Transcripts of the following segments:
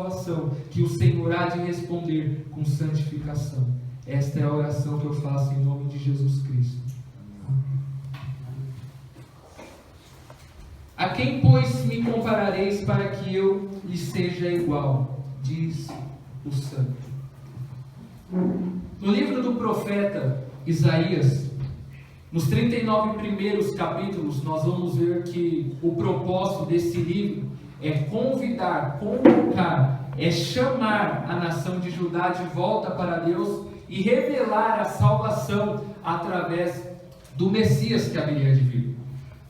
salvação, que o Senhor há de responder com santificação. Esta é a oração que eu faço em nome de Jesus Cristo. A quem, pois, me comparareis para que eu lhe seja igual? Diz o Santo. No livro do profeta Isaías, nos 39 primeiros capítulos, nós vamos ver que o propósito desse livro é convidar, convocar, é chamar a nação de Judá de volta para Deus e revelar a salvação através do Messias que haveria de vir.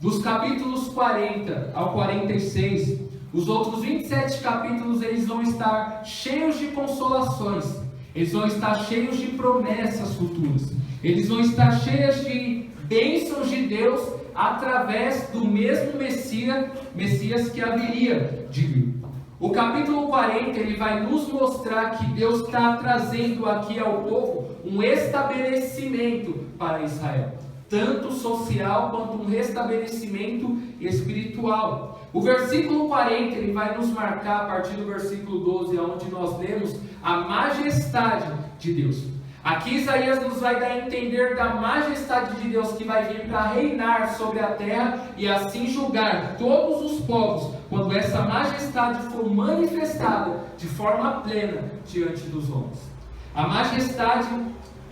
Dos capítulos 40 ao 46, os outros 27 capítulos eles vão estar cheios de consolações, eles vão estar cheios de promessas futuras, eles vão estar cheios de bênçãos de Deus através do mesmo Messias que haveria de vir. O capítulo 40 ele vai nos mostrar que Deus está trazendo aqui ao povo um estabelecimento para Israel, tanto social quanto um restabelecimento espiritual. O versículo 40 ele vai nos marcar a partir do versículo 12, onde nós lemos a majestade de Deus. Aqui Isaías nos vai dar a entender da majestade de Deus que vai vir para reinar sobre a terra e assim julgar todos os povos, quando essa majestade for manifestada de forma plena diante dos homens. A majestade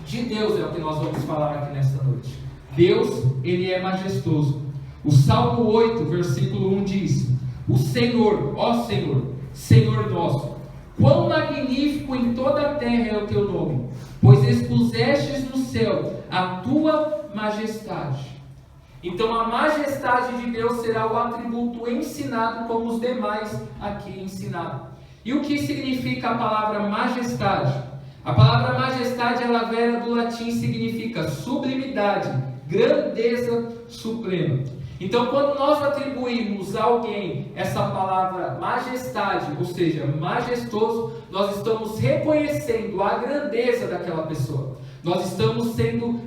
de Deus é o que nós vamos falar aqui nesta noite. Deus, ele é majestoso. O Salmo 8, versículo 1 diz: o Senhor, ó Senhor, Senhor nosso, quão magnífico em toda a terra é o teu nome, pois expusestes no céu a tua majestade. Então a majestade de Deus será o atributo ensinado como os demais aqui ensinaram. E o que significa a palavra majestade? A palavra majestade, ela vem do latim, significa sublimidade, grandeza suprema. Então, quando nós atribuímos a alguém essa palavra majestade, ou seja, majestoso, nós estamos reconhecendo a grandeza daquela pessoa. Nós estamos temos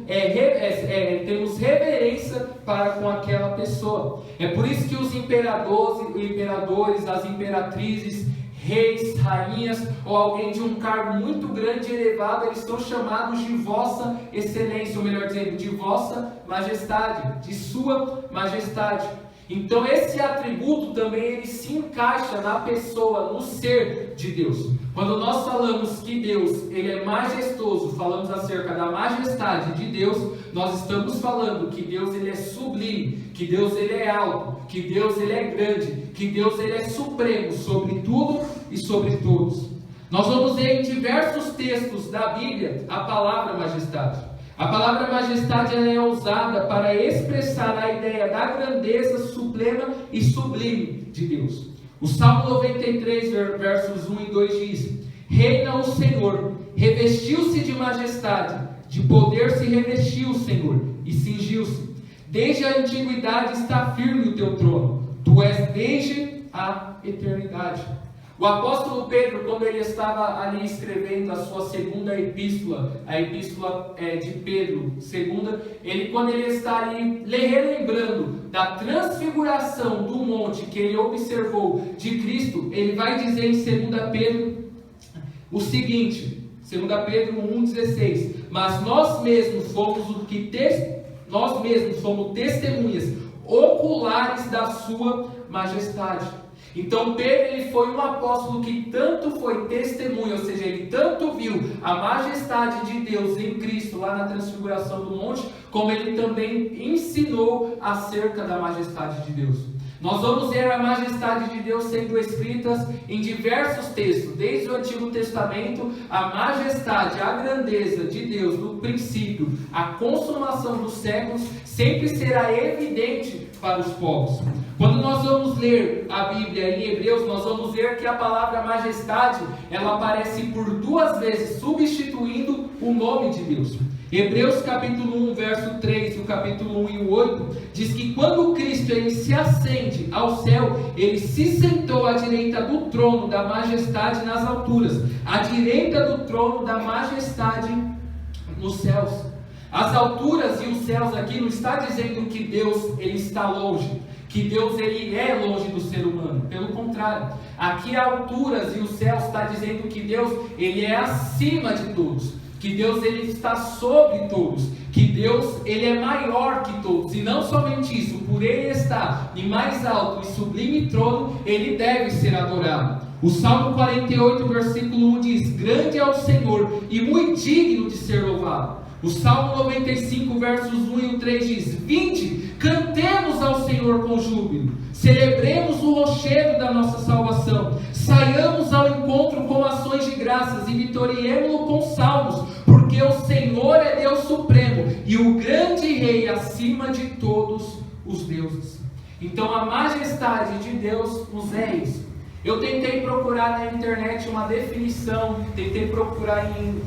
reverência para com aquela pessoa. É por isso que os imperadores, as imperatrizes, reis, rainhas ou alguém de um cargo muito grande e elevado, eles são chamados de vossa excelência, ou melhor dizendo, de vossa majestade, de sua majestade. Então esse atributo também ele se encaixa na pessoa, no ser de Deus. Quando nós falamos que Deus ele é majestoso, falamos acerca da majestade de Deus, nós estamos falando que Deus ele é sublime, que Deus ele é alto, que Deus ele é grande, que Deus ele é supremo sobre tudo e sobre todos. Nós vamos ver em diversos textos da Bíblia a palavra majestade. A palavra majestade ela é usada para expressar a ideia da grandeza suprema e sublime de Deus. O Salmo 93, versos 1 e 2 diz: reina o Senhor, revestiu-se de majestade, de poder se revestiu o Senhor e cingiu-se. Desde a antiguidade está firme o teu trono, tu és desde a eternidade. O apóstolo Pedro, quando ele estava ali escrevendo a sua segunda epístola, a epístola de Pedro, quando ele está ali relembrando da transfiguração do monte que ele observou de Cristo, ele vai dizer em 2 Pedro o seguinte, 2 Pedro 1,16: mas nós mesmos somos testemunhas oculares da sua majestade. Então Pedro ele foi um apóstolo que tanto foi testemunha, ou seja, ele tanto viu a majestade de Deus em Cristo lá na transfiguração do monte, como ele também ensinou acerca da majestade de Deus. Nós vamos ver a majestade de Deus sendo escritas em diversos textos, desde o Antigo Testamento, a majestade, a grandeza de Deus do princípio, a consumação dos séculos, sempre será evidente para os povos. Quando nós vamos ler a Bíblia em Hebreus, nós vamos ver que a palavra majestade, ela aparece por 2 vezes, substituindo o nome de Deus. Hebreus capítulo 1, verso 3, o capítulo 1 e o 8, diz que quando Cristo ele se ascende ao céu, ele se sentou à direita do trono da majestade nas alturas, à direita do trono da majestade nos céus. As alturas e os céus aqui não está dizendo que Deus ele está longe, que Deus ele é longe do ser humano. Pelo contrário, aqui as alturas e os céus está dizendo que Deus ele é acima de todos, que Deus ele está sobre todos, que Deus ele é maior que todos. E não somente isso, por ele estar em mais alto e sublime trono, ele deve ser adorado. O Salmo 48, versículo 1 diz: grande é o Senhor e muito digno de ser louvado. O Salmo 95, versos 1 e 3 diz: vinde, cantemos ao Senhor com júbilo, celebremos o rochedo da nossa salvação, saiamos ao encontro com ações de graças e vitoriemo-lo com salmos, porque o Senhor é Deus supremo e o grande rei acima de todos os deuses. Então a majestade de Deus nos é isso. Eu tentei procurar na internet uma definição, tentei procurar em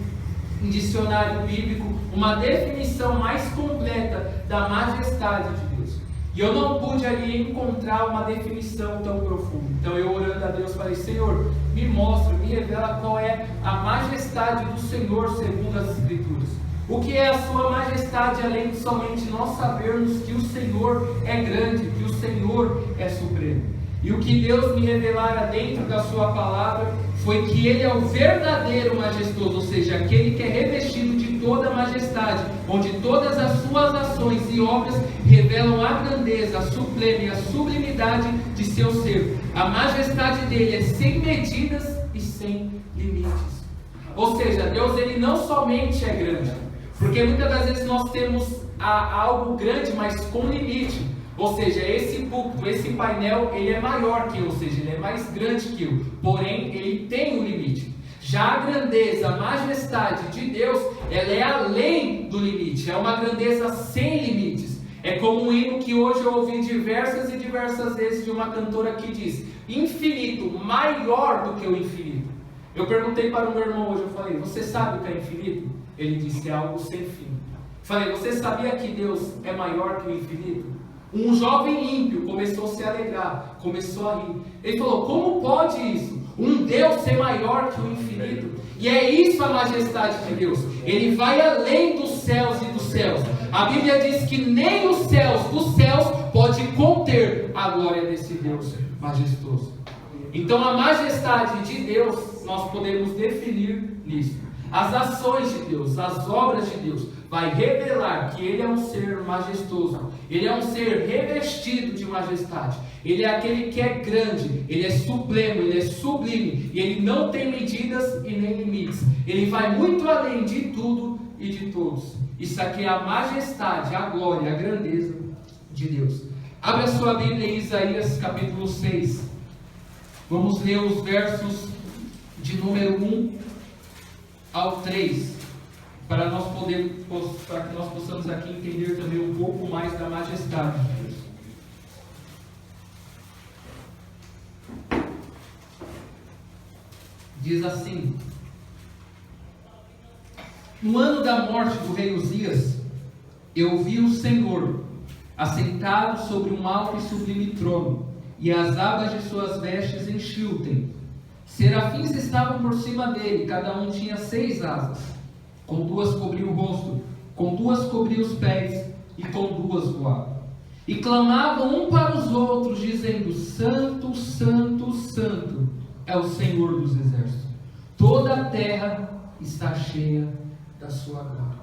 dicionário bíblico uma definição mais completa da majestade de Deus, e eu não pude ali encontrar uma definição tão profunda. Então eu, orando a Deus, falei: Senhor, me mostra, me revela qual é a majestade do Senhor segundo as Escrituras. O que é a sua majestade, além de somente nós sabermos que o Senhor é grande, que o Senhor é supremo. E o que Deus me revelara dentro da sua palavra foi que Ele é o verdadeiro majestoso, ou seja, aquele que é revestido de toda a majestade, onde todas as suas ações e obras revelam a grandeza, a suplênia e a sublimidade de seu ser. A majestade dele é sem medidas e sem limites. Ou seja, Deus ele não somente é grande, porque muitas das vezes nós temos algo grande, mas com limite. Ou seja, esse púlpito, esse painel, ele é maior que eu, ou seja, ele é mais grande que eu, porém, ele tem um limite. Já a grandeza, a majestade de Deus, ela é além do limite, é uma grandeza sem limites. É como um hino que hoje eu ouvi diversas e diversas vezes de uma cantora que diz: infinito, maior do que o infinito. Eu perguntei para o meu irmão hoje, eu falei: você sabe o que é infinito? Ele disse: é algo sem fim. Falei: você sabia que Deus é maior que o infinito? Um jovem ímpio começou a se alegrar, começou a rir. Ele falou: como pode isso? Um Deus ser maior que o infinito? E é isso a majestade de Deus. Ele vai além dos céus e dos céus. A Bíblia diz que nem os céus dos céus pode conter a glória desse Deus majestoso. Então a majestade de Deus nós podemos definir nisso. As ações de Deus, as obras de Deus vai revelar que Ele é um ser majestoso, Ele é um ser revestido de majestade, Ele é aquele que é grande, Ele é supremo, Ele é sublime, e Ele não tem medidas e nem limites. Ele vai muito além de tudo e de todos. Isso aqui é a majestade, a glória, a grandeza de Deus. Abra a sua Bíblia em Isaías capítulo 6. Vamos ler os versos de número 1 ao 3, para que nós possamos aqui entender também um pouco mais da majestade de Deus. Diz assim: no ano da morte do rei Uzias, eu vi o Senhor assentado sobre um alto e sublime trono, e as abas de suas vestes enchiam o templo. Serafins estavam por cima dele, cada um tinha 6 asas. Com 2 cobria o rosto, com 2 cobria os pés, e com 2 voava. E clamavam um para os outros, dizendo: Santo, Santo, Santo é o Senhor dos exércitos. Toda a terra está cheia da sua glória.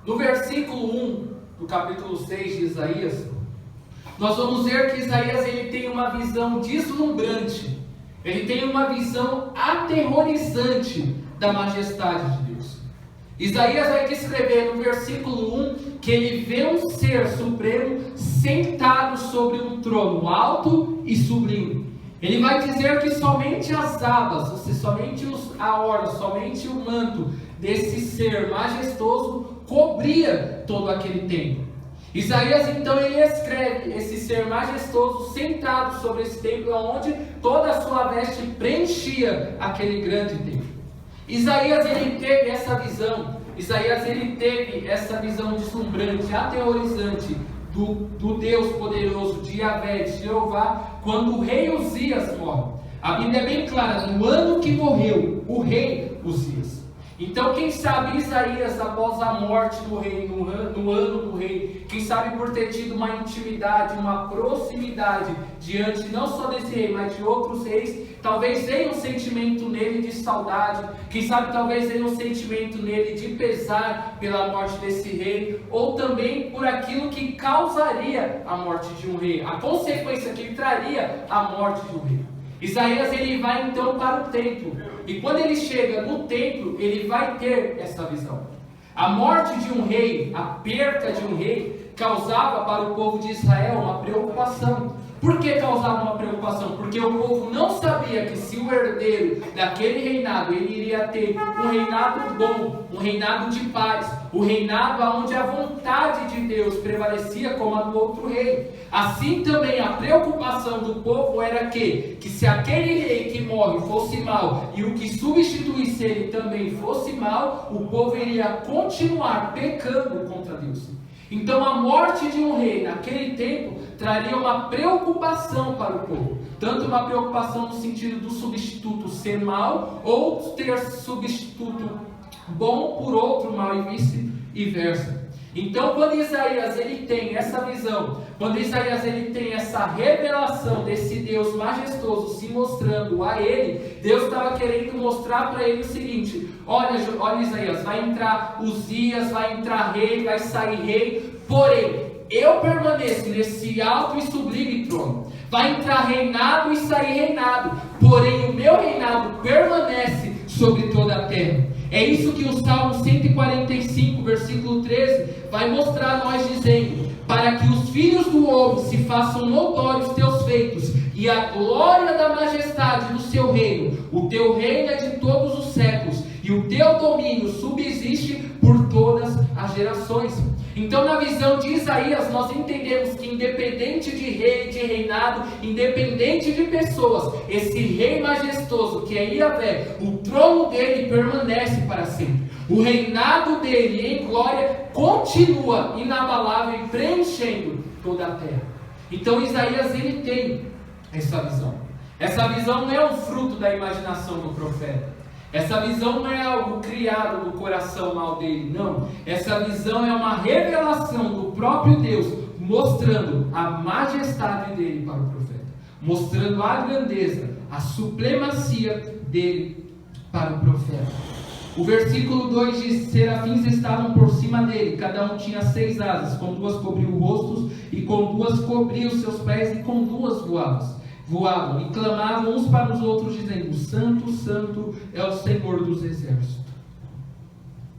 No versículo 1 do capítulo 6 de Isaías, nós vamos ver que Isaías ele tem uma visão deslumbrante. Ele tem uma visão aterrorizante da majestade de Deus. Isaías vai descrever no versículo 1 que ele vê um ser supremo sentado sobre um trono alto e sublime. Ele vai dizer que somente as abas, ou seja, somente a orla, somente o manto desse ser majestoso cobria todo aquele templo. Isaías então ele escreve esse ser majestoso sentado sobre esse templo, onde toda a sua veste preenchia aquele grande templo. Isaías ele teve essa visão. Isaías ele teve essa visão deslumbrante, aterrorizante do Deus poderoso, de Yahvé, de Jeová, quando o rei Uzias morre. A Bíblia é bem clara: no ano que morreu o rei Uzias. Então, quem sabe Isaías, após a morte do rei, no ano do rei, quem sabe por ter tido uma intimidade, uma proximidade diante não só desse rei, mas de outros reis, talvez venha um sentimento nele de saudade, quem sabe talvez venha um sentimento nele de pesar pela morte desse rei, ou também por aquilo que causaria a morte de um rei, a consequência que traria a morte de um rei. Isaías ele vai então para o templo, e quando ele chega no templo, ele vai ter essa visão. A morte de um rei, a perda de um rei, causava para o povo de Israel uma preocupação. Por que causava uma preocupação? Porque o povo não sabia que se o herdeiro daquele reinado, ele iria ter um reinado bom, um reinado de paz, o reinado onde a vontade de Deus prevalecia como a do outro rei. Assim também a preocupação do povo era que se aquele rei que morre fosse mau e o que substituísse ele também fosse mau, o povo iria continuar pecando contra Deus. Então a morte de um rei naquele tempo traria uma preocupação para o povo. Tanto uma preocupação no sentido do substituto ser mau, ou ter substituto bom por outro mal e vice-versa. Então quando Isaías ele tem essa visão, quando Isaías ele tem essa revelação desse Deus majestoso se mostrando a ele, Deus estava querendo mostrar para ele o seguinte: olha Isaías, vai entrar Uzias, vai entrar rei, vai sair rei, porém eu permaneço nesse alto e sublime trono. Vai entrar reinado e sair reinado, porém o meu reinado permanece sobre toda a terra. É isso que o Salmo 145, versículo 13, vai mostrar a nós dizendo: para que os filhos do homem se façam notórios teus feitos, e a glória da majestade do seu reino. O teu reino é de todos os séculos, e o teu domínio subsiste por todas as gerações. Então, na visão de Isaías, nós entendemos que independente de rei, de reinado, independente de pessoas, esse rei majestoso que é Yahvé, o trono dele permanece para sempre. O reinado dele em glória continua inabalável e preenchendo toda a terra. Então Isaías ele tem essa visão. Essa visão não é um fruto da imaginação do profeta. Essa visão não é algo criado no coração mal dele, não. Essa visão é uma revelação do próprio Deus, mostrando a majestade dele para o profeta, mostrando a grandeza, a supremacia dele para o profeta. O versículo 2 diz: serafins estavam por cima dele, cada um tinha 6 asas, com 2 cobriu o rosto, e com 2 cobriu os seus pés, e com 2 voavam e clamavam uns para os outros, dizendo: Santo, Santo é o Senhor dos exércitos.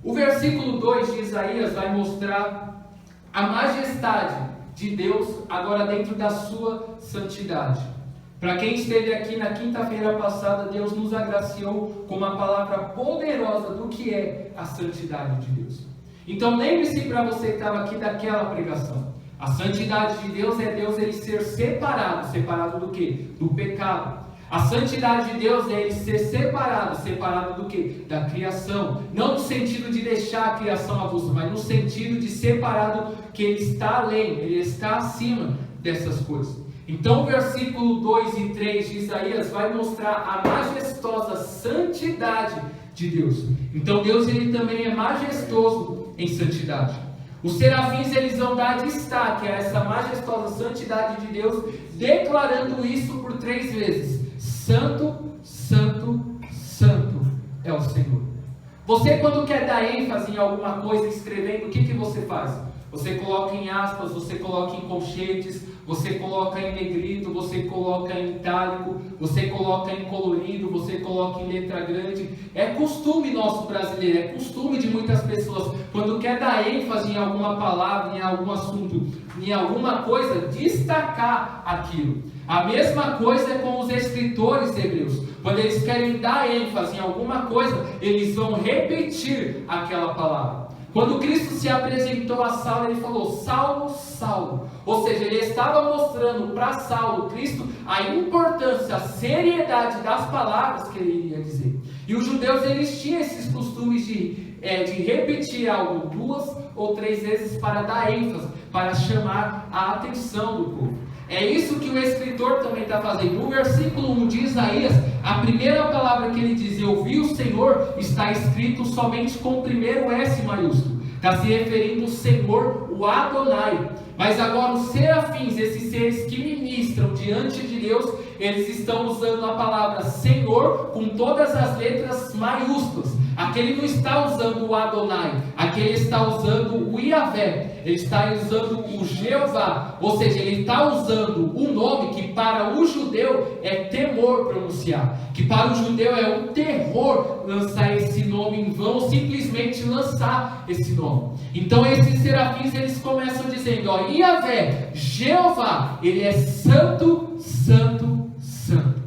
O versículo 2 de Isaías vai mostrar a majestade de Deus agora dentro da sua santidade. Para quem esteve aqui na quinta-feira passada, Deus nos agraciou com uma palavra poderosa do que é a santidade de Deus. Então lembre-se, para você que estava aqui, daquela pregação. A santidade de Deus é Deus ele ser separado do quê? Do pecado. A santidade de Deus é ele ser separado do quê? Da criação. Não no sentido de deixar a criação avulsa, mas no sentido de separado, que ele está além, ele está acima dessas coisas. Então o versículo 2 e 3 de Isaías vai mostrar a majestosa santidade de Deus. Então Deus ele também é majestoso em santidade. Os serafins eles vão dar destaque a essa majestosa santidade de Deus, declarando isso por 3 vezes: Santo, Santo, Santo é o Senhor. Você, quando quer dar ênfase em alguma coisa escrevendo, o que você faz? Você coloca em aspas, você coloca em colchetes, você coloca em negrito, você coloca em itálico, você coloca em colorido, você coloca em letra grande. É costume nosso brasileiro, é costume de muitas pessoas, quando quer dar ênfase em alguma palavra, em algum assunto, em alguma coisa, destacar aquilo. A mesma coisa é com os escritores hebreus. Quando eles querem dar ênfase em alguma coisa, eles vão repetir aquela palavra. Quando Cristo se apresentou a Saulo, ele falou: Saulo, Saulo. Ou seja, ele estava mostrando para Saulo, Cristo, a importância, a seriedade das palavras que ele iria dizer. E os judeus, eles tinham esses costumes de repetir algo 2 ou 3 vezes para dar ênfase, para chamar a atenção do povo. É isso que o escritor também está fazendo. No versículo 1 de Isaías, a primeira palavra que ele diz, eu vi o Senhor, está escrito somente com o primeiro S maiúsculo. Está se referindo ao Senhor, o Adonai. Mas agora os serafins, esses seres que ministram diante de Deus, eles estão usando a palavra Senhor com todas as letras maiúsculas. Aqui ele não está usando o Adonai, aqui ele está usando o Yahvé, ele está usando o Jeová, ou seja, ele está usando um nome que para o judeu é temor pronunciar, que para o judeu é um terror lançar esse nome em vão, simplesmente lançar esse nome. Então esses serafins eles começam dizendo, ó, Yahvé, Jeová, ele é santo, santo, santo.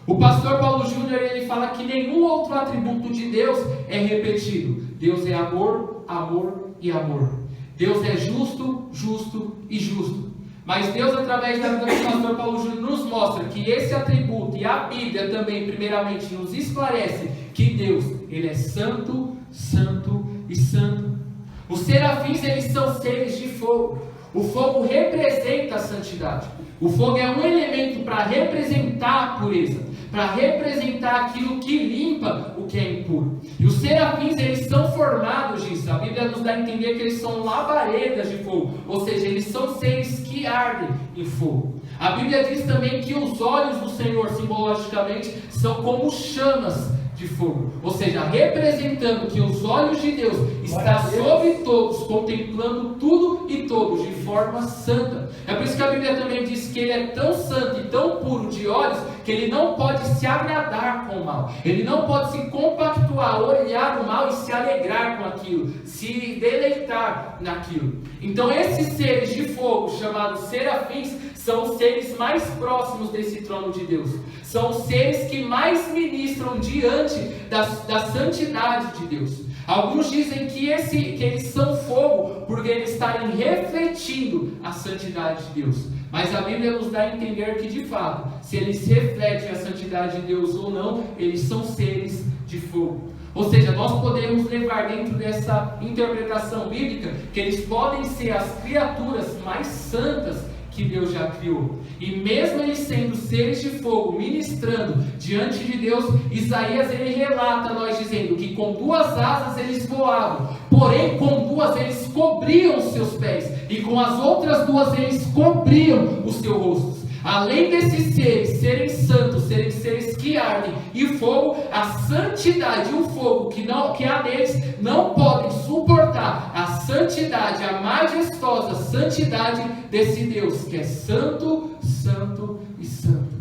O pastor Paulo Júnior ele fala que nenhum outro atributo de Deus é repetido. Deus é amor, amor e amor. Deus é justo, justo e justo. Mas Deus, através da vida do pastor Paulo Júnior, nos mostra que esse atributo, e a Bíblia também, primeiramente, nos esclarece que Deus, ele é santo, santo e santo. Os serafins, eles são seres de fogo. O fogo representa a santidade. O fogo é um elemento para representar a pureza, para representar aquilo que limpa o que é impuro. E os serafins, eles são formados disso. A Bíblia nos dá a entender que eles são labaredas de fogo, ou seja, eles são seres que ardem em fogo. A Bíblia diz também que os olhos do Senhor, simbologicamente, são como chamas de fogo, ou seja, representando que os olhos de Deus estão sobre todos, contemplando tudo e todos de forma santa. É por isso que a Bíblia também diz que ele é tão santo e tão puro de olhos que ele não pode se agradar com o mal, ele não pode se compactuar, olhar o mal e se alegrar com aquilo, se deleitar naquilo. Então esses seres de fogo, chamados serafins, são os seres mais próximos desse trono de Deus. São os seres que mais ministram diante da santidade de Deus. Alguns dizem que eles são fogo porque eles estarem refletindo a santidade de Deus. Mas a Bíblia nos dá a entender que, de fato, se eles refletem a santidade de Deus ou não, eles são seres de fogo. Ou seja, nós podemos levar dentro dessa interpretação bíblica que eles podem ser as criaturas mais santas que Deus já criou. E mesmo eles sendo seres de fogo, ministrando diante de Deus, Isaías ele relata a nós dizendo que com duas asas eles voavam, porém com duas eles cobriam os seus pés, e com as outras duas eles cobriam o seu rosto. Além desses seres serem santos, serem seres que ardem e fogo, a santidade e o fogo que há neles não podem suportar a santidade, a majestosa santidade desse Deus que é santo, santo e santo.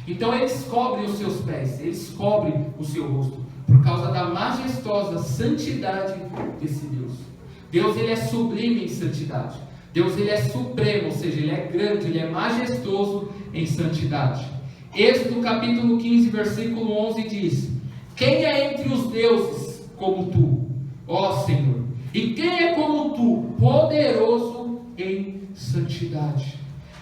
Então eles cobrem os seus pés, eles cobrem o seu rosto, por causa da majestosa santidade desse Deus. Deus ele é sublime em santidade. Deus ele é supremo, ou seja, ele é grande, ele é majestoso em santidade. Êxodo capítulo 15, versículo 11 diz: quem é entre os deuses como tu, ó Senhor? E quem é como tu, poderoso em santidade?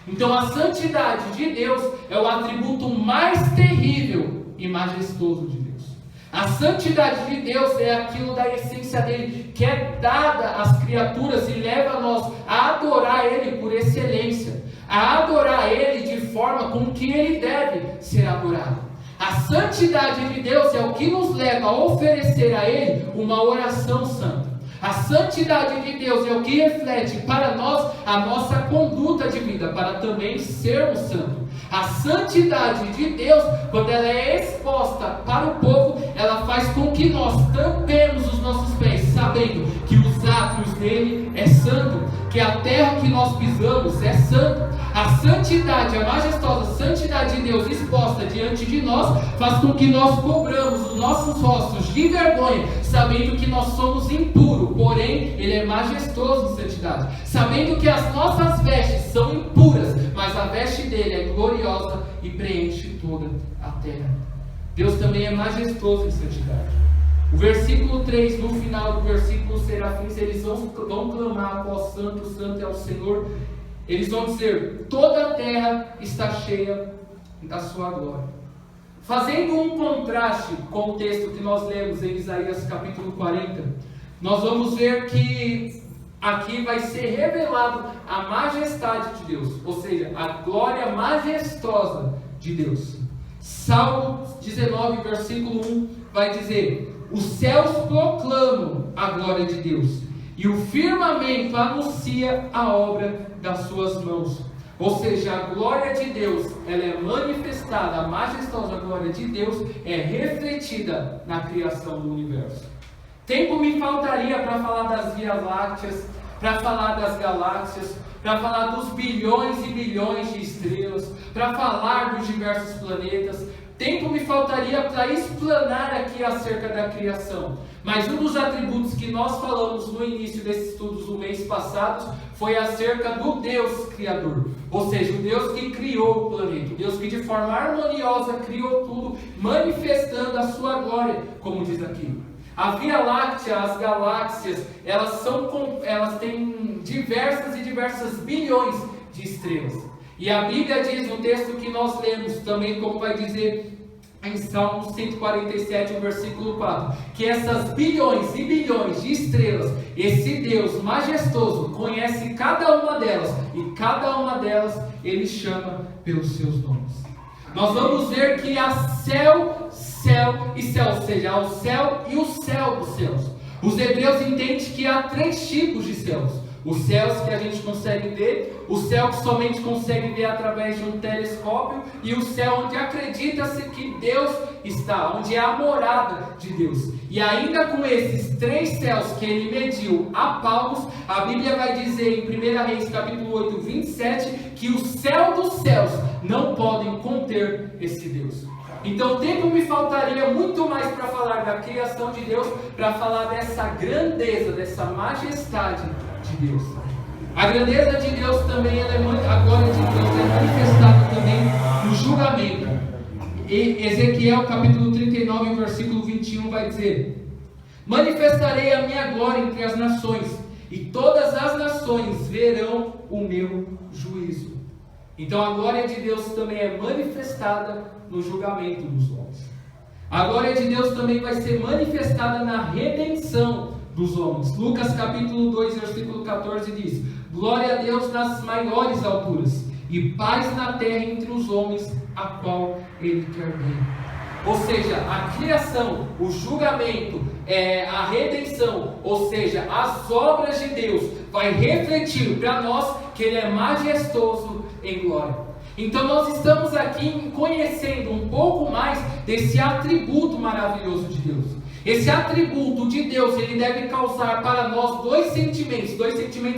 Então a santidade de Deus é o atributo mais terrível e majestoso de Deus. A santidade de Deus é aquilo da essência dele, que é dada às criaturas e leva nós a adorar ele por excelência, a adorar ele de forma com que ele deve ser adorado. A santidade de Deus é o que nos leva a oferecer a ele uma oração santa. A santidade de Deus é o que reflete para nós a nossa conduta de vida, para também sermos santos. A santidade de Deus, quando ela é exposta para o povo, ela faz com que nós tampemos os nossos pés, sabendo que os átrios dele é santo, que a terra que nós pisamos é santa. A santidade, a majestosa santidade de Deus exposta diante de nós, faz com que nós cobramos os nossos rostos de vergonha, sabendo que nós somos impuros, porém ele é majestoso em santidade, sabendo que as nossas vestes são impuras, mas a veste dele é gloriosa e preenche toda a terra. Deus também é majestoso em santidade. O versículo 3, no final do versículo, os serafins eles vão clamar: ó santo, santo é o Senhor. Eles vão dizer: toda a terra está cheia da sua glória. Fazendo um contraste com o texto que nós lemos em Isaías capítulo 40, nós vamos ver que aqui vai ser revelado a majestade de Deus, ou seja, a glória majestosa de Deus. Salmo 19, versículo 1 vai dizer: os céus proclamam a glória de Deus, e o firmamento anuncia a obra das suas mãos. Ou seja, a glória de Deus, ela é manifestada, a majestosa glória de Deus é refletida na criação do universo. Tempo me faltaria para falar das Vias Lácteas, para falar das galáxias, para falar dos bilhões e bilhões de estrelas, para falar dos diversos planetas. Tempo me faltaria para explanar aqui acerca da criação. Mas um dos atributos que nós falamos no início desses estudos do mês passado foi acerca do Deus Criador. Ou seja, o Deus que criou o planeta, o Deus que de forma harmoniosa criou tudo, manifestando a sua glória, como diz aqui. A Via Láctea, as galáxias, elas têm diversas e diversas bilhões de estrelas. E a Bíblia diz no texto que nós lemos, também como vai dizer em Salmo 147, versículo 4, que essas bilhões e bilhões de estrelas, esse Deus majestoso conhece cada uma delas, e cada uma delas Ele chama pelos seus nomes. Nós vamos ver que há céu e céu, ou seja, há o céu e o céu dos céus. Os hebreus entendem que há 3 tipos de céus: os céus que a gente consegue ver, o céu que somente consegue ver através de um telescópio, e o céu onde acredita-se que Deus está, onde é a morada de Deus. E ainda com esses 3 céus que ele mediu a palmos, a Bíblia vai dizer em 1 Reis capítulo 8, 27, que o céu dos céus não podem conter esse Deus. Então, tempo me faltaria muito mais para falar da criação de Deus, para falar dessa grandeza, dessa majestade de Deus. A grandeza de Deus também, a glória de Deus é manifestada também no julgamento. E Ezequiel capítulo 39, versículo 21 vai dizer: manifestarei a minha glória entre as nações, e todas as nações verão o meu juízo. Então a glória de Deus também é manifestada no julgamento dos homens. A glória de Deus também vai ser manifestada na redenção dos homens. Lucas capítulo 2, versículo 14 diz: glória a Deus nas maiores alturas, e paz na terra entre os homens, a qual Ele quer bem. Ou seja, a criação, o julgamento, a redenção, ou seja, as obras de Deus, vai refletir para nós que Ele é majestoso em glória. Então nós estamos aqui conhecendo um pouco mais desse atributo maravilhoso de Deus. Esse atributo de Deus, ele deve causar para nós dois sentimentos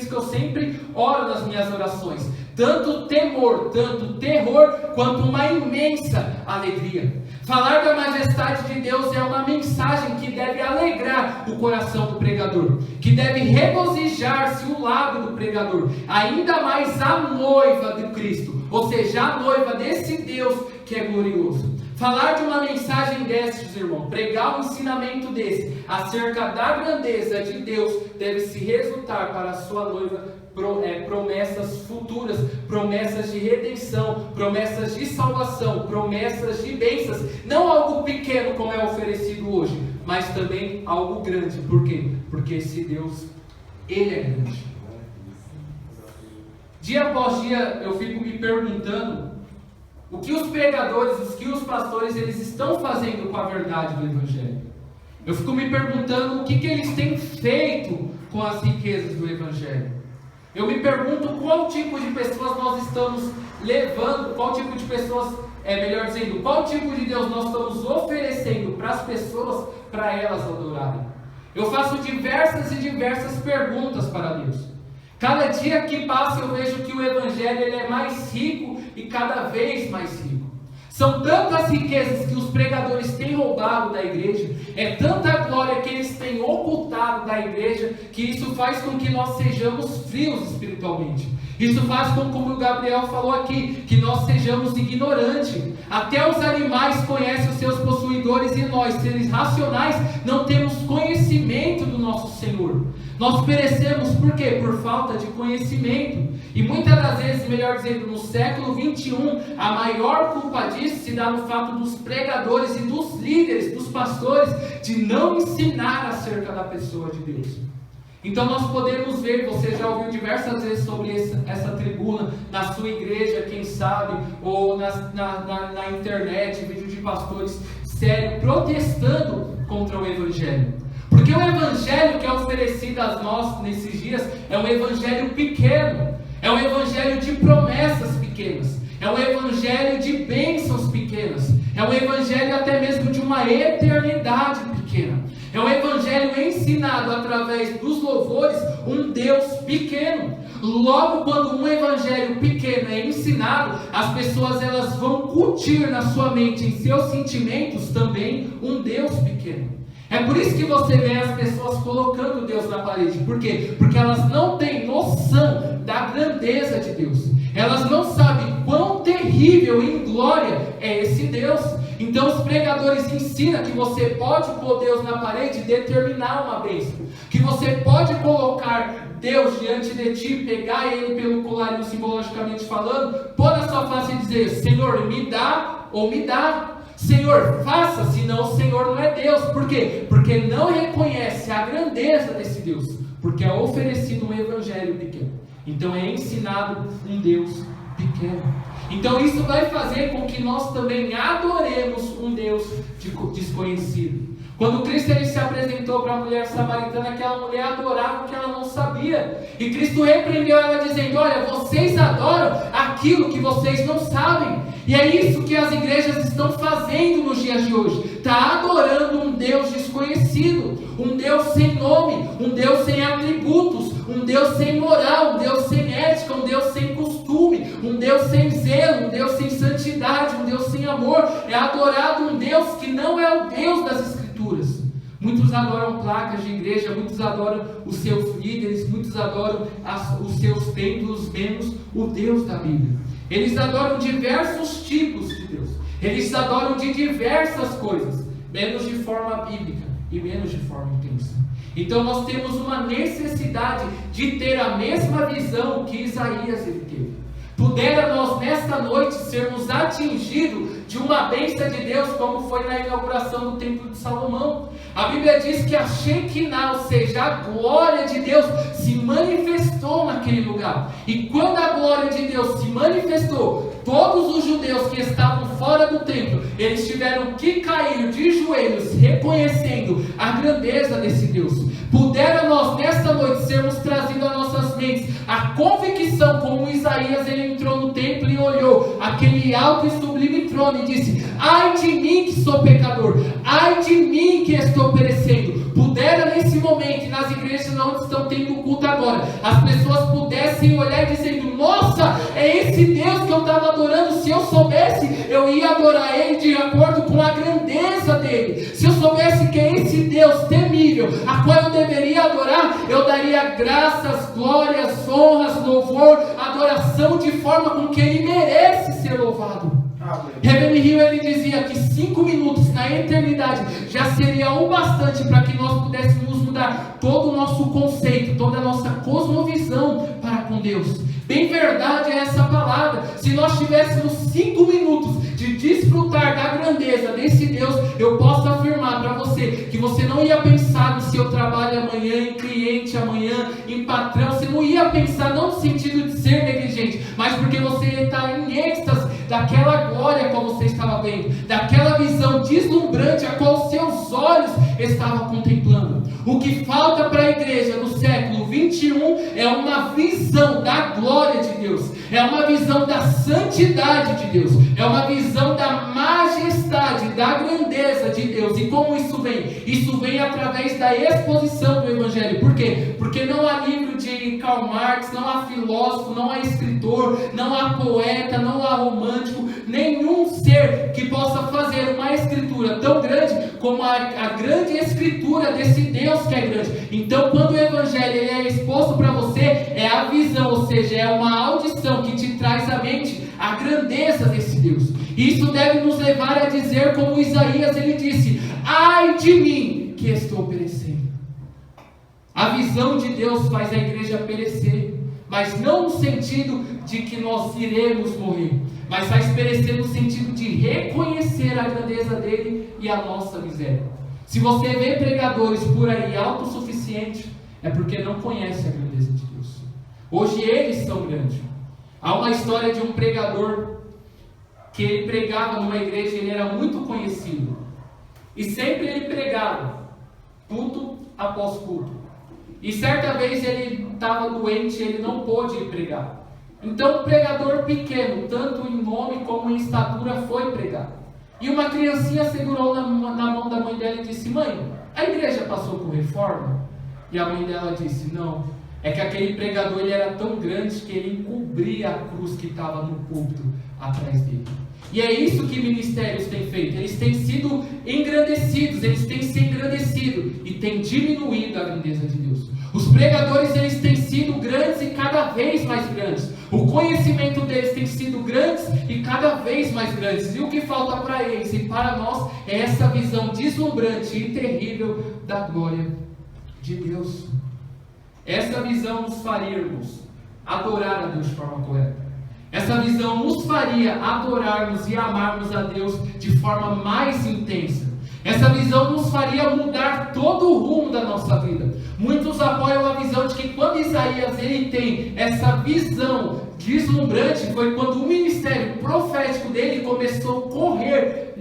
que eu sempre oro nas minhas orações: tanto temor, tanto terror, quanto uma imensa alegria. Falar da majestade de Deus é uma mensagem que deve alegrar o coração do pregador, que deve regozijar-se o lábio do pregador, ainda mais a noiva de Cristo, ou seja, a noiva desse Deus que é glorioso. Falar de uma mensagem desses, irmão, pregar um ensinamento desse acerca da grandeza de Deus, deve se resultar para a sua noiva promessas futuras, promessas de redenção, promessas de salvação, promessas de bênçãos. Não algo pequeno como é oferecido hoje, mas também algo grande. Por quê? Porque esse Deus, Ele é grande. Dia após dia eu fico me perguntando o que os pregadores, o que os pastores, eles estão fazendo com a verdade do Evangelho. Eu fico me perguntando o que eles têm feito com as riquezas do Evangelho. Eu me pergunto qual tipo de pessoas nós estamos levando, qual tipo de pessoas, melhor dizendo, qual tipo de Deus nós estamos oferecendo para as pessoas, para elas adorarem. Eu faço diversas e diversas perguntas para Deus. Cada dia que passa eu vejo que o Evangelho ele é mais rico e cada vez mais rico. São tantas riquezas que os pregadores têm roubado da igreja, é tanta glória que eles têm ocultado da igreja, que isso faz com que nós sejamos frios espiritualmente. Isso faz com, como o Gabriel falou aqui, que nós sejamos ignorantes. Até os animais conhecem os seus possuidores, e nós, seres racionais, não temos conhecimento do nosso Senhor. Nós perecemos por quê? Por falta de conhecimento. E muitas das vezes, melhor dizendo, no século 21, a maior culpa disso se dá no fato dos pregadores e dos líderes, dos pastores, de não ensinar acerca da pessoa de Deus. Então nós podemos ver, você já ouviu diversas vezes sobre essa tribuna, na sua igreja, quem sabe, ou na internet, vídeo de pastores sérios, protestando contra o Evangelho. Porque o Evangelho que é oferecido a nós nesses dias é um Evangelho pequeno, é um Evangelho de promessas pequenas, é um Evangelho de bênçãos pequenas, é um Evangelho até mesmo de uma eternidade pequena. É um Evangelho ensinado através dos louvores, um Deus pequeno. Logo, quando um Evangelho pequeno é ensinado, as pessoas elas vão curtir na sua mente, em seus sentimentos também, um Deus pequeno. É por isso que você vê as pessoas colocando Deus na parede. Por quê? Porque elas não têm noção da grandeza de Deus. Elas não sabem quão terrível e em glória é esse Deus. Então os pregadores ensinam que você pode pôr Deus na parede e determinar uma bênção. Que você pode colocar Deus diante de ti, pegar ele pelo colarinho simbologicamente falando, pôr na sua face e dizer: Senhor, me dá ou me dá. Senhor, faça, senão o Senhor não é Deus. Por quê? Porque não reconhece a grandeza desse Deus. Porque é oferecido um evangelho pequeno. Então é ensinado um Deus pequeno. Então isso vai fazer com que nós também adoremos um Deus desconhecido. Quando Cristo ele se apresentou para a mulher samaritana, aquela mulher adorava o que ela não sabia. E Cristo repreendeu ela dizendo: olha, vocês adoram aquilo que vocês não sabem. E é isso que as igrejas estão fazendo nos dias de hoje. Está adorando um Deus desconhecido, um Deus sem nome, um Deus sem atributos, um Deus sem moral, um Deus sem ética, um Deus sem costume, um Deus sem zelo, um Deus sem santidade, um Deus sem amor. É adorado um Deus que não é o Deus das Escrituras. Muitos adoram placas de igreja, muitos adoram os seus líderes, muitos adoram os seus templos, menos o Deus da Bíblia. Eles adoram diversos tipos de Deus. Eles adoram de diversas coisas, menos de forma bíblica e menos de forma intensa. Então nós temos uma necessidade de ter a mesma visão que Isaías ele teve. Pudera nós nesta noite sermos atingidos de uma bênção de Deus, como foi na inauguração do templo de Salomão. A Bíblia diz que a Shekinah, ou seja, a glória de Deus se manifestou naquele lugar. E quando a glória de Deus se manifestou, todos os judeus que estavam fora do templo, eles tiveram que cair de joelhos, reconhecendo a grandeza desse Deus. Pudera nós nesta noite sermos trazidos às nossas mentes a convicção, como Isaías ele entrou no templo e olhou aquele alto e sublime trono e disse: ai de mim que sou pecador, ai de mim que estou perecendo. Pudera nesse momento, nas igrejas onde estão tendo culto agora, as pessoas pudessem olhar dizendo: nossa, é esse Deus que eu estava adorando. Se eu soubesse, eu ia adorar Ele de acordo com a grandeza dEle. Se eu soubesse que é esse Deus temível, a qual eu deveria adorar, eu daria graças, glórias, honras, louvor, adoração de forma com que Ele merece ser louvado. Reverend Hill ele dizia que 5 minutos na eternidade já seria o bastante para que nós pudéssemos mudar todo o nosso conceito, toda a nossa cosmovisão para com Deus. Bem verdade é essa palavra. Se nós tivéssemos 5 minutos de desfrutar da grandeza desse Deus, eu posso afirmar para você que você não ia pensar no seu trabalho amanhã, em cliente amanhã, em patrão. Você não ia pensar não no sentido de ser negligente, mas porque você está em êxtase daquela glória a qual você estava vendo, daquela visão deslumbrante a qual seus olhos estavam contemplando. O que falta para a igreja no século 21 é uma visão da glória de Deus, é uma visão da santidade de Deus, é uma visão da majestade, da grandeza de Deus. E como isso vem? Isso vem através da exposição do Evangelho. Por quê? Porque não há livro de Karl Marx, não há filósofo, não há escritor, não há poeta, não há romântico, nenhum ser que possa fazer uma escritura tão grande como a grande escritura desse Deus que é grande. Então quando o Evangelho ele é exposto para você, é a visão, ou seja, é uma audição que te traz à mente a grandeza desse Deus. Isso deve nos levar a dizer como Isaías ele disse: ai de mim que estou perecendo. A visão de Deus faz a igreja perecer, mas não no sentido de que nós iremos morrer, mas faz perecer no sentido de reconhecer a grandeza dele e a nossa miséria. Se você vê pregadores por aí autossuficientes, é porque não conhecem a grandeza de Deus. Hoje eles são grandes. Há uma história de um pregador que ele pregava numa igreja, ele era muito conhecido. E sempre ele pregava, culto após culto. E certa vez ele estava doente, ele não pôde ir pregar. Então um pregador pequeno, tanto em nome como em estatura, foi pregar. E uma criancinha segurou na mão da mãe dela e disse: mãe, a igreja passou por reforma? E a mãe dela disse: não, é que aquele pregador ele era tão grande que ele encobria a cruz que estava no púlpito atrás dele. E é isso que ministérios têm feito. Eles têm sido engrandecidos, eles têm se engrandecido e têm diminuído a grandeza de Deus. Os pregadores eles têm sido grandes e cada vez mais grandes. O conhecimento deles tem sido grandes e cada vez mais grandes. E o que falta para eles e para nós é essa visão deslumbrante e terrível da glória de Deus. Essa visão nos faria, irmãos, adorar a Deus de forma correta. Essa visão nos faria adorarmos e amarmos a Deus de forma mais intensa. Essa visão nos faria mudar todo o rumo da nossa vida. Muitos apoiam a visão de que quando Isaías ele tem essa visão deslumbrante, foi quando o ministério profético dele começou a correr,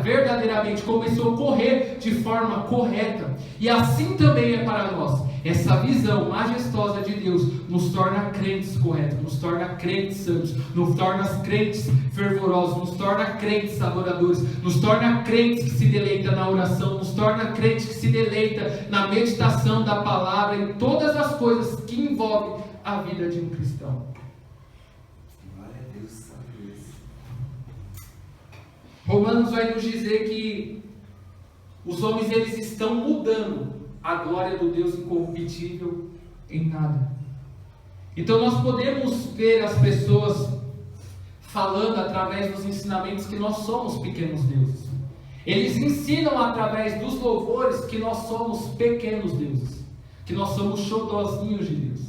verdadeiramente começou a correr de forma correta. E assim também é para nós. Essa visão majestosa de Deus nos torna crentes corretos, nos torna crentes santos, nos torna crentes fervorosos, nos torna crentes adoradores, nos torna crentes que se deleitam na oração, nos torna crentes que se deleita na meditação da palavra, em todas as coisas que envolvem a vida de um cristão. Glória a Deus, sabe isso. Romanos vai nos dizer que os homens eles estão mudando a glória do Deus incorruptível em nada. Então nós podemos ver as pessoas falando através dos ensinamentos que nós somos pequenos deuses. Eles ensinam através dos louvores que nós somos pequenos deuses, que nós somos xodozinhos de Deus.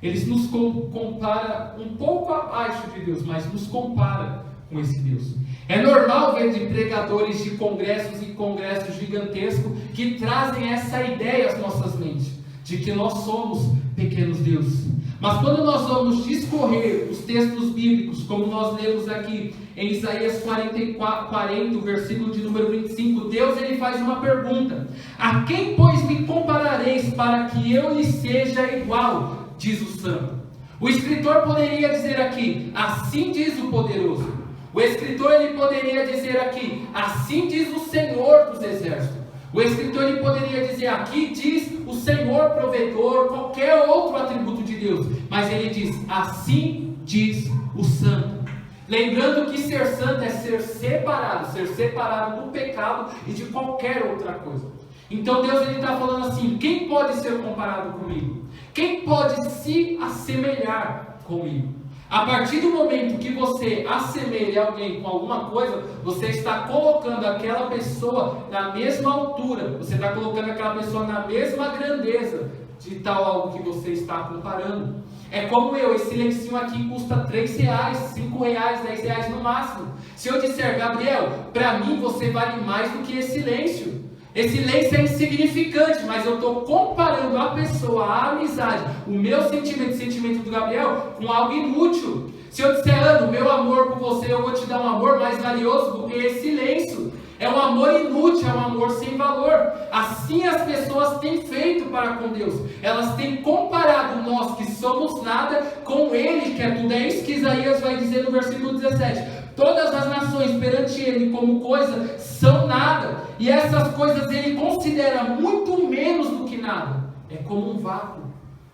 Eles nos comparam um pouco abaixo de Deus, mas nos comparam com esse Deus. É normal ver de pregadores de congressos e congressos gigantescos que trazem essa ideia às nossas mentes, de que nós somos pequenos deuses. Mas quando nós vamos discorrer os textos bíblicos, como nós lemos aqui em Isaías 40, versículo de número 25, Deus ele faz uma pergunta: a quem pois me comparareis para que eu lhe seja igual? Diz o santo. O escritor poderia dizer aqui: assim diz o poderoso. O escritor ele poderia dizer aqui: assim diz o Senhor dos exércitos. O escritor ele poderia dizer: aqui diz o Senhor provedor, qualquer outro atributo de Deus. Mas ele diz: assim diz o santo. Lembrando que ser santo é ser separado do pecado e de qualquer outra coisa. Então Deus ele está falando assim: quem pode ser comparado comigo? Quem pode se assemelhar comigo? A partir do momento que você assemelha alguém com alguma coisa, você está colocando aquela pessoa na mesma altura, você está colocando aquela pessoa na mesma grandeza de tal algo que você está comparando. É como esse lencinho aqui custa R$3, R$5, R$10 no máximo. Se eu disser: Gabriel, para mim você vale mais do que esse lenço. Esse lenço é insignificante, mas eu estou comparando a pessoa, a amizade, o meu sentimento, o sentimento do Gabriel, com algo inútil. Se eu disser: Ana, o meu amor por você, eu vou te dar um amor mais valioso do que esse lenço. É um amor inútil, é um amor sem valor. Assim as pessoas têm feito para com Deus. Elas têm comparado nós que somos nada com Ele que é tudo. É isso que Isaías vai dizer no versículo 17. Todas as nações perante Ele como coisa são nada. E essas coisas Ele considera muito menos do que nada. É como um vácuo.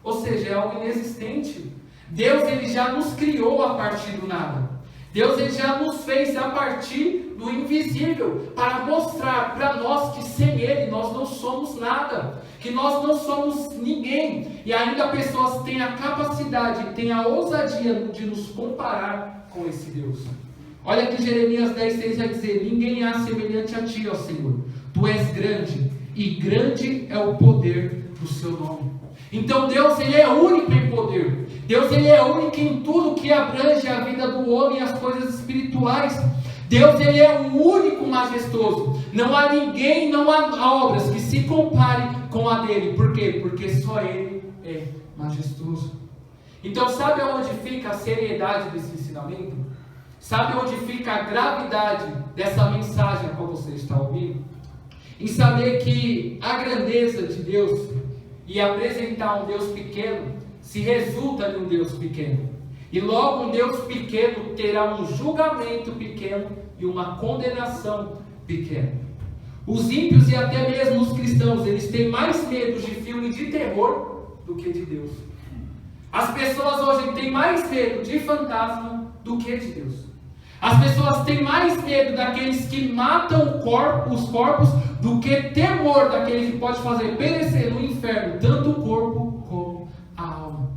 Ou seja, é algo inexistente. Deus ele já nos criou a partir do nada. Deus ele já nos fez a partir do invisível, para mostrar para nós que sem Ele nós não somos nada, que nós não somos ninguém. E ainda pessoas têm a capacidade, têm a ousadia de nos comparar com esse Deus. Olha que Jeremias 10,6 vai dizer: ninguém há semelhante a ti, ó Senhor. Tu és grande, e grande é o poder do seu nome. Então Deus ele é único em poder. Deus ele é único em tudo que abrange a vida do homem e as coisas espirituais. Deus ele é o único majestoso. Não há ninguém, não há obras que se compare com a dele. Por quê? Porque só Ele é majestoso. Então sabe onde fica a seriedade desse ensinamento? Sabe onde fica a gravidade dessa mensagem a qual você está ouvindo? Em saber que a grandeza de Deus e apresentar um Deus pequeno se resulta de um Deus pequeno. E logo um Deus pequeno terá um julgamento pequeno e uma condenação pequena. Os ímpios e até mesmo os cristãos, eles têm mais medo de filme de terror do que de Deus. As pessoas hoje têm mais medo de fantasma do que de Deus. As pessoas têm mais medo daqueles que matam os corpos do que temor daquele que pode fazer perecer no inferno tanto o corpo como a alma.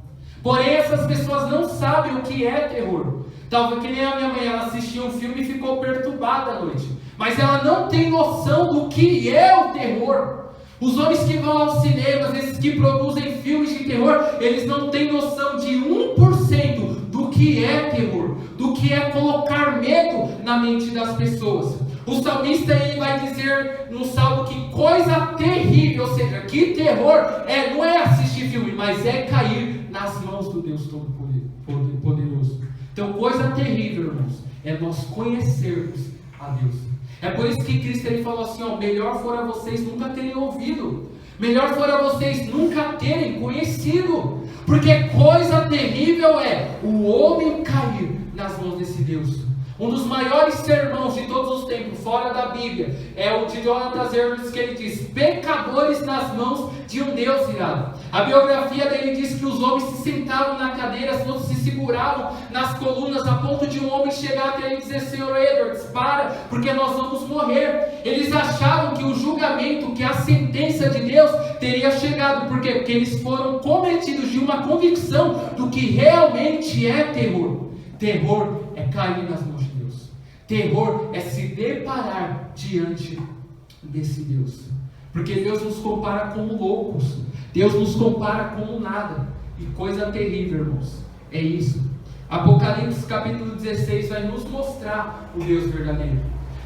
Porém, essas pessoas não sabem o que é terror. Talvez que nem a minha mãe, ela assistiu um filme e ficou perturbada à noite. Mas ela não tem noção do que é o terror. Os homens que vão aos cinemas, esses que produzem filmes de terror, eles não têm noção de 1% do que é terror, do que é colocar medo na mente das pessoas. O salmista ele vai dizer no salmo que coisa terrível, ou seja, que terror não é assistir filme, mas é cair nas mãos do Deus Todo-Poderoso. Então, coisa terrível, irmãos, é nós conhecermos a Deus. É por isso que Cristo ele falou assim, melhor fora vocês nunca terem ouvido, melhor fora vocês nunca terem conhecido, porque coisa terrível é o homem cair nas mãos desse Deus. Um dos maiores sermões de todos os tempos, fora da Bíblia, é o de Jonathan Edwards, que ele diz, pecadores nas mãos de um Deus irado. A biografia dele diz que os homens se sentavam na cadeira, todos se seguravam nas colunas, a ponto de um homem chegar até ele e dizer, Senhor Edwards, para, porque nós vamos morrer. Eles achavam que o julgamento, que a sentença de Deus teria chegado. Por quê? Porque eles foram cometidos de uma convicção do que realmente é terror. Terror é cair nas mãos de Deus. Terror é se deparar diante desse Deus. Porque Deus nos compara como loucos. Deus nos compara como nada. E coisa terrível, irmãos, é isso. Apocalipse capítulo 16 vai nos mostrar o Deus verdadeiro.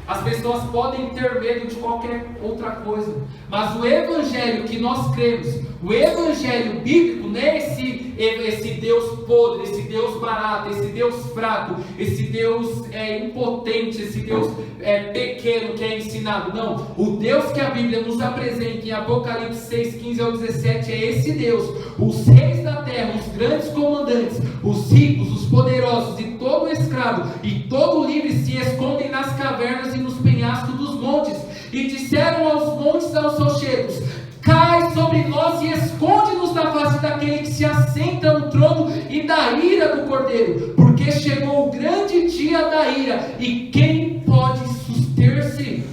As pessoas podem ter medo de qualquer outra coisa, mas o evangelho que nós cremos, o evangelho bíblico, não é esse Deus podre, esse Deus barato, esse Deus fraco, esse Deus impotente, esse Deus pequeno que é ensinado. Não, o Deus que a Bíblia nos apresenta em Apocalipse 6, 15 ao 17 é esse Deus. Os reis da terra, os grandes comandantes, os ricos, os poderosos e todo escravo e todo livre se escondem nas cavernas e nos penhascos dos montes, e disseram aos montes e aos rochedos, cai sobre nós e esconde-nos da face daquele que se assenta no trono e da ira do Cordeiro, porque chegou o grande dia da ira, e quem pode suster-se?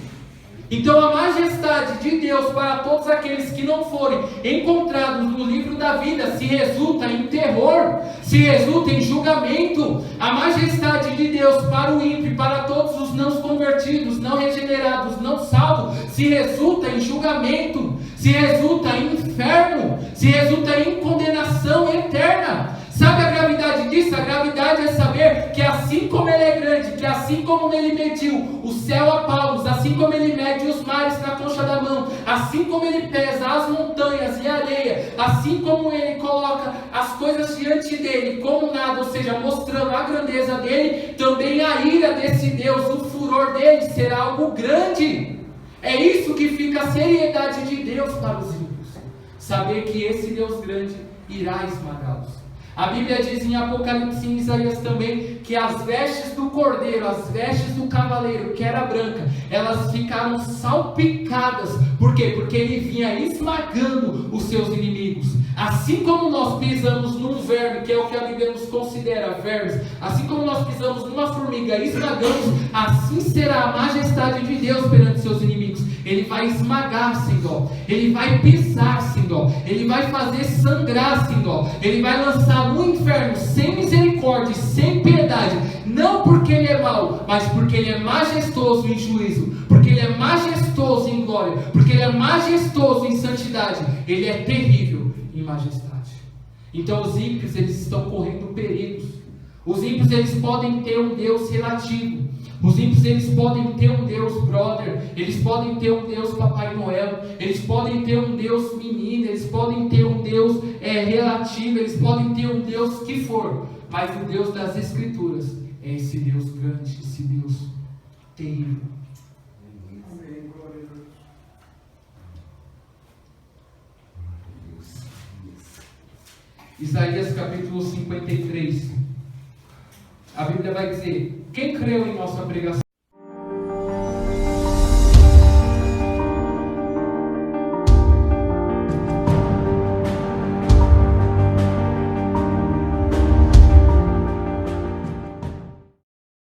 Então a majestade de Deus para todos aqueles que não forem encontrados no livro da vida se resulta em terror, se resulta em julgamento. A majestade de Deus para o ímpio, para todos os não convertidos, não regenerados, não salvos, se resulta em julgamento, se resulta em inferno, se resulta em condenação eterna. Sabe a gravidade disso? A gravidade é saber que assim como Ele é grande, que assim como Ele mediu o céu a palmos, assim como Ele mede os mares na concha da mão, assim como Ele pesa as montanhas e a areia, assim como Ele coloca as coisas diante dEle como nada, ou seja, mostrando a grandeza dEle, também a ira desse Deus, o furor dEle será algo grande. É isso que fica a seriedade de Deus para os ímpios. Saber que esse Deus grande irá esmagá-los. A Bíblia diz em Apocalipse e em Isaías também que as vestes do cordeiro, as vestes do cavaleiro, que era branca, elas ficaram salpicadas. Por quê? Porque ele vinha esmagando os seus inimigos. Assim como nós pisamos num verme, que é o que a Bíblia nos considera vermes, assim como nós pisamos numa formiga e esmagamos, assim será a majestade de Deus perante seus inimigos. Ele vai esmagar sem dó, ele vai pisar sem dó, ele vai fazer sangrar sem dó, ele vai lançar no inferno sem misericórdia, sem piedade, não porque ele é mau, mas porque ele é majestoso em juízo, porque ele é majestoso em glória, porque ele é majestoso em santidade, ele é terrível em majestade. Então os ímpios, eles estão correndo perigos. Os ímpios, eles podem ter um Deus relativo. Os ímpios, eles podem ter um Deus brother, eles podem ter um Deus Papai Noel, eles podem ter um Deus menino, eles podem ter um Deus relativo, eles podem ter um Deus que for, mas o Deus das Escrituras é esse Deus grande, esse Deus terrível. Amém, glória a Deus. Isaías capítulo 53. A Bíblia vai dizer: quem creu em nossa pregação?